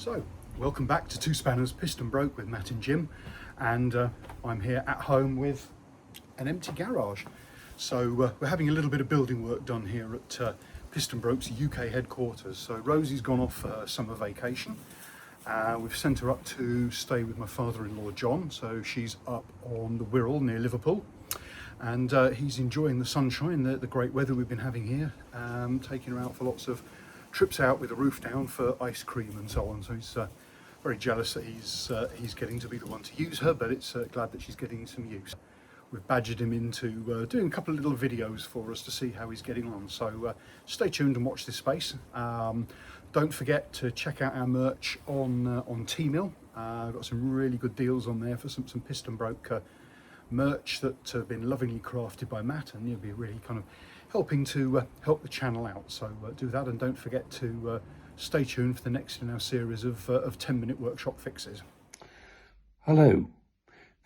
So, welcome back to Two Spanners Piston Broke with Matt and Jim, and I'm here at home with an empty garage. So we're having a little bit of building work done here at Piston Broke's UK headquarters. So Rosie's gone off for summer vacation. We've sent her up to stay with my father-in-law John, so she's up on the Wirral near Liverpool, and he's enjoying the sunshine, the great weather we've been having here, taking her out for lots of trips out with the roof down for ice cream and so on. So he's very jealous that he's getting to be the one to use her, but it's glad that she's getting some use. We've badgered him into doing a couple of little videos for us to see how he's getting on. So stay tuned and watch this space. Don't forget to check out our merch on T-Mill. I've got some really good deals on there for some Piston Broke merch that have been lovingly crafted by Matt, and you'll be really kind of helping to help the channel out. So do that, and don't forget to stay tuned for the next in our series of 10-minute workshop fixes. Hello,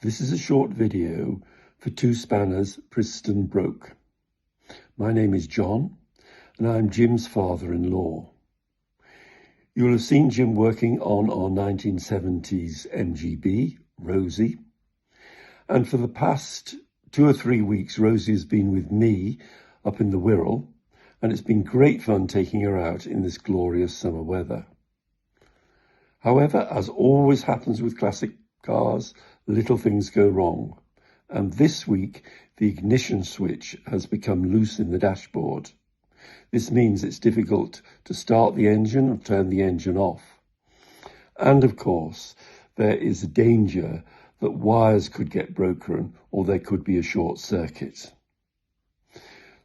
this is a short video for Two Spanners Piston Broke. My name is John, and I'm Jim's father-in-law. You'll have seen Jim working on our 1970s MGB, Rosie, and for the past 2 or 3 weeks, Rosie has been with me up in the Wirral, and it's been great fun taking her out in this glorious summer weather. However, as always happens with classic cars, little things go wrong, and this week the ignition switch has become loose in the dashboard. This means it's difficult to start the engine or turn the engine off. And of course, there is a danger that wires could get broken or there could be a short circuit.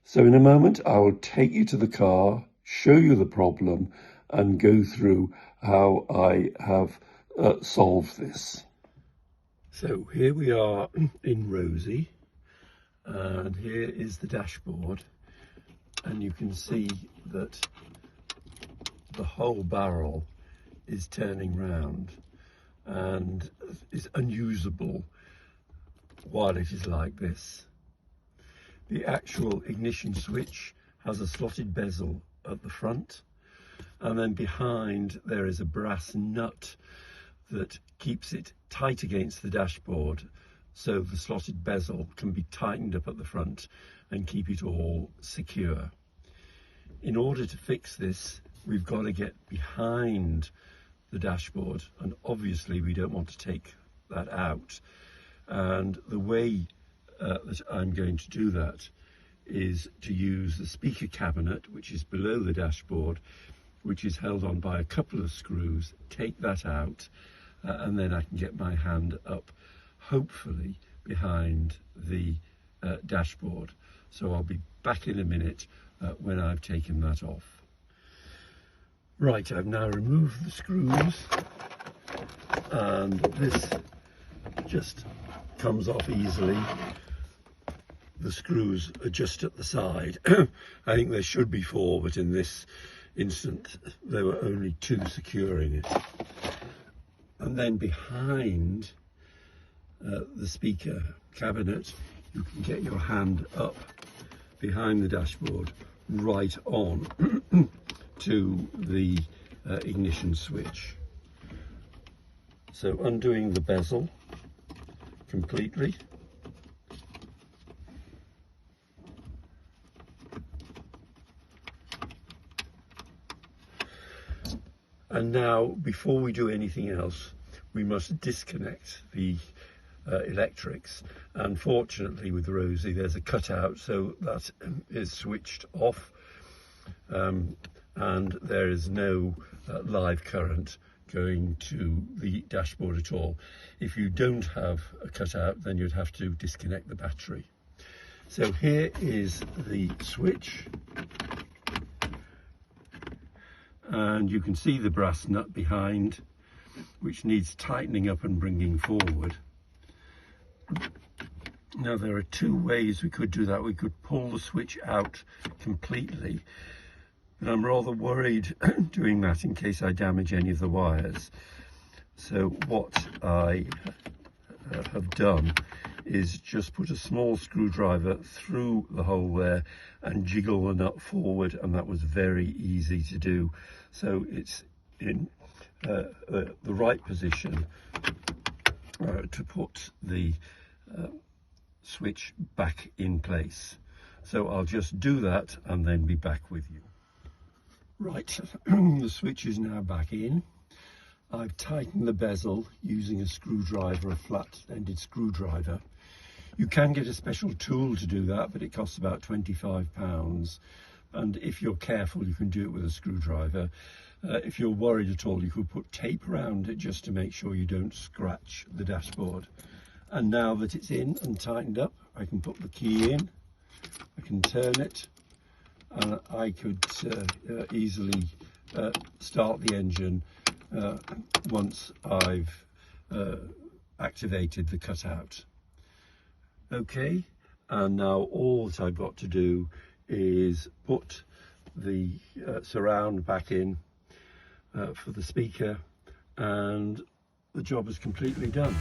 So in a moment, I will take you to the car, show you the problem, and go through how I have solved this. So here we are in Rosie, and here is the dashboard, and you can see that the whole barrel is turning round and is unusable while it is like this. The actual ignition switch has a slotted bezel at the front, and then behind there is a brass nut that keeps it tight against the dashboard, so the slotted bezel can be tightened up at the front and keep it all secure. In order to fix this, we've got to get behind the dashboard, and obviously we don't want to take that out. And the way that I'm going to do that is to use the speaker cabinet, which is below the dashboard, which is held on by a couple of screws. Take that out, and then I can get my hand up, hopefully behind the dashboard. So I'll be back in a minute when I've taken that off. Right, I've now removed the screws, and this just comes off easily. The screws are just at the side. I think there should be 4, but in this instant there were only 2 securing it. And then behind the speaker cabinet, you can get your hand up behind the dashboard right on to the ignition switch. So undoing the bezel completely, and now before we do anything else, we must disconnect the electrics. Unfortunately with Rosie there's a cutout, so that is switched off, and there is no live current going to the dashboard at all. If you don't have a cutout, then you'd have to disconnect the battery. So here is the switch, and you can see the brass nut behind, which needs tightening up and bringing forward. Now there are 2 ways we could do that. We could pull the switch out completely, but I'm rather worried doing that in case I damage any of the wires. So what I have done is just put a small screwdriver through the hole there and jiggle the nut forward, and that was very easy to do. So it's in the right position to put the switch back in place. So I'll just do that and then be back with you. Right, the switch is now back in. I've tightened the bezel using a screwdriver, a flat-ended screwdriver. You can get a special tool to do that, but it costs about £25. And if you're careful, you can do it with a screwdriver. If you're worried at all, you could put tape around it just to make sure you don't scratch the dashboard. And now that it's in and tightened up, I can put the key in, I can turn it, and I could easily start the engine once I've activated the cutout. Okay, and now all that I've got to do is put the surround back in for the speaker, and the job is completely done.